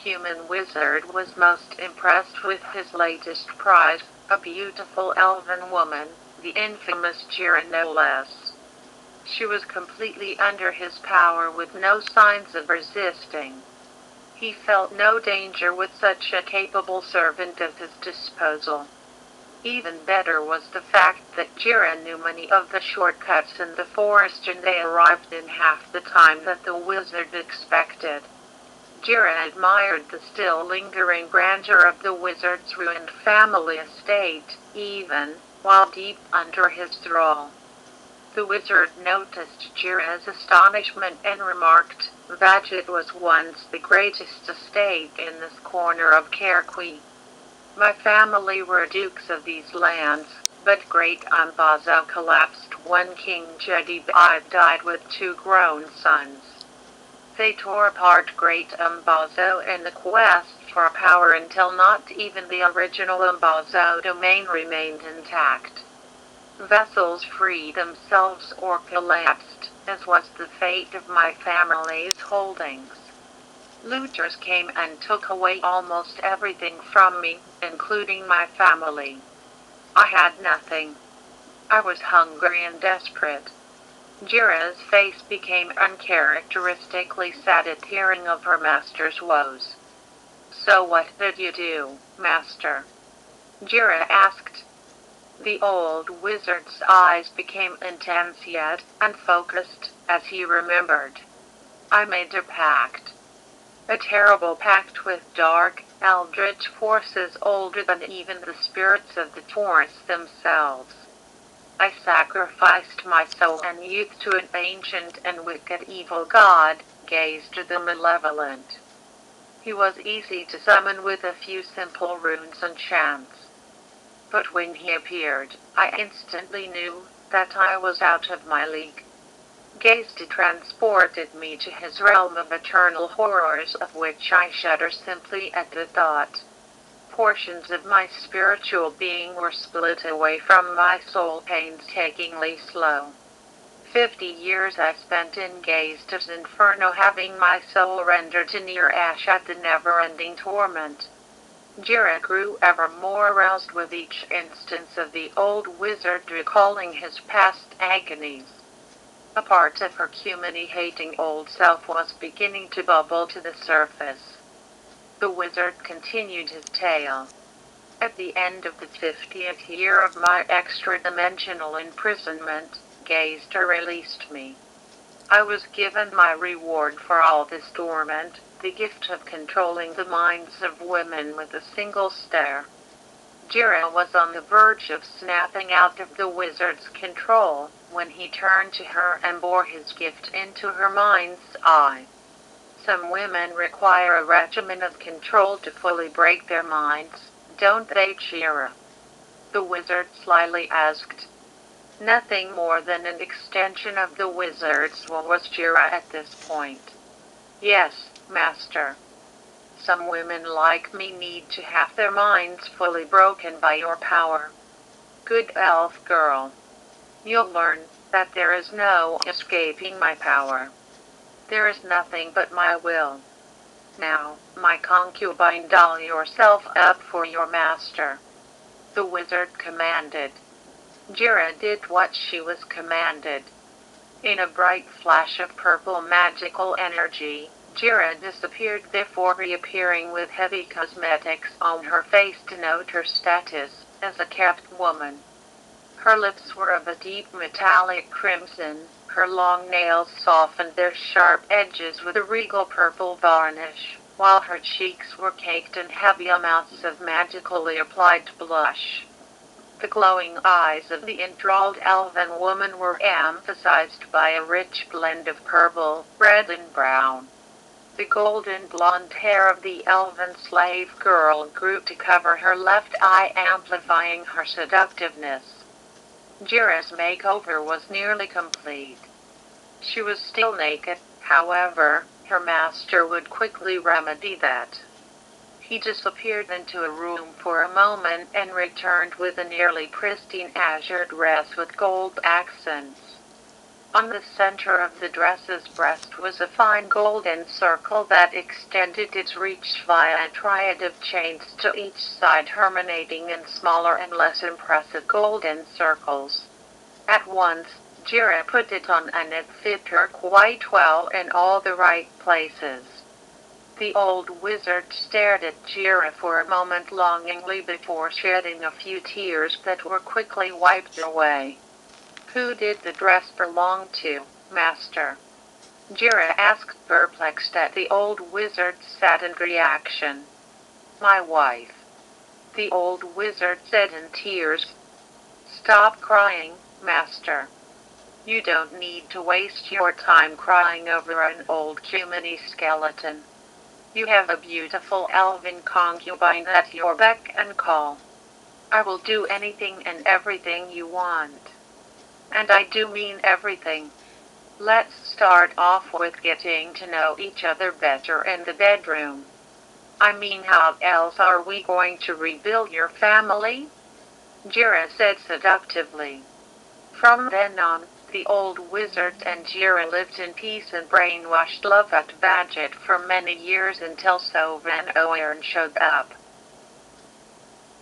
human wizard was most impressed with his latest prize, a beautiful elven woman, the infamous Jira no less. She was completely under his power with no signs of resisting. He felt no danger with such a capable servant at his disposal. Even better was the fact that Jira knew many of the shortcuts in the forest and they arrived in half the time that the wizard expected. Jira admired the still lingering grandeur of the wizard's ruined family estate, even while deep under his thrall. The wizard noticed Jira's astonishment and remarked that it was once the greatest estate in this corner of Carqui. My family were dukes of these lands, but Great Umbazo collapsed when King Jedibai died with 2 grown sons. They tore apart Great Umbazo in the quest for power until not even the original Umbazo domain remained intact. Vessels freed themselves or collapsed, as was the fate of my family's holdings. Looters came and took away almost everything from me, including my family. I had nothing. I was hungry and desperate. Jira's face became uncharacteristically sad at hearing of her master's woes. So what did you do, master? Jira asked. The old wizard's eyes became intense yet unfocused as he remembered. I made a pact. A terrible pact with dark, eldritch forces older than even the spirits of the forest themselves. I sacrificed my soul and youth to an ancient and wicked evil god, gazed the malevolent. He was easy to summon with a few simple runes and chants. But when he appeared, I instantly knew that I was out of my league. Gazed transported me to his realm of eternal horrors of which I shudder simply at the thought. Portions of my spiritual being were split away from my soul painstakingly slow. 50 years I spent in Gazed's inferno, having my soul rendered to near ash at the never-ending torment. Jira grew ever more aroused with each instance of the old wizard recalling his past agonies. A part of her humany-hating old self was beginning to bubble to the surface. The wizard continued his tale. At the end of the 50th year of my extra-dimensional imprisonment, Gazder released me. I was given my reward for all this torment, the gift of controlling the minds of women with a single stare. Jira was on the verge of snapping out of the wizard's control when he turned to her and bore his gift into her mind's eye. Some women require a regimen of control to fully break their minds, don't they, Jira? The wizard slyly asked. Nothing more than an extension of the wizard's will was Jira at this point. Yes, master. Some women like me need to have their minds fully broken by your power. Good elf girl. You'll learn that there is no escaping my power. There is nothing but my will. Now, my concubine, doll yourself up for your master. The wizard commanded. Jira did what she was commanded. In a bright flash of purple magical energy, Jira disappeared before reappearing with heavy cosmetics on her face to note her status as a kept woman. Her lips were of a deep metallic crimson, her long nails softened their sharp edges with a regal purple varnish, while her cheeks were caked in heavy amounts of magically applied blush. The glowing eyes of the enthralled elven woman were emphasized by a rich blend of purple, red and brown. The golden blonde hair of the elven slave girl grew to cover her left eye, amplifying her seductiveness. Jira's makeover was nearly complete. She was still naked, however, her master would quickly remedy that. He disappeared into a room for a moment and returned with a nearly pristine azure dress with gold accents. On the center of the dress's breast was a fine golden circle that extended its reach via a triad of chains to each side, terminating in smaller and less impressive golden circles. At once, Jira put it on, and it fit her quite well in all the right places. The old wizard stared at Jira for a moment longingly before shedding a few tears that were quickly wiped away. "Who did the dress belong to, Master?" Jira asked, perplexed at the old wizard's saddened reaction. "My wife," the old wizard said in tears. "Stop crying, Master. You don't need to waste your time crying over an old humany skeleton. You have a beautiful elven concubine at your beck and call. I will do anything and everything you want. And I do mean everything. Let's start off with getting to know each other better in the bedroom. I mean, how else are we going to rebuild your family?" Jira said seductively. From then on, the old wizard and Jira lived in peace and brainwashed love at Badget for many years, until Sovan Oern showed up.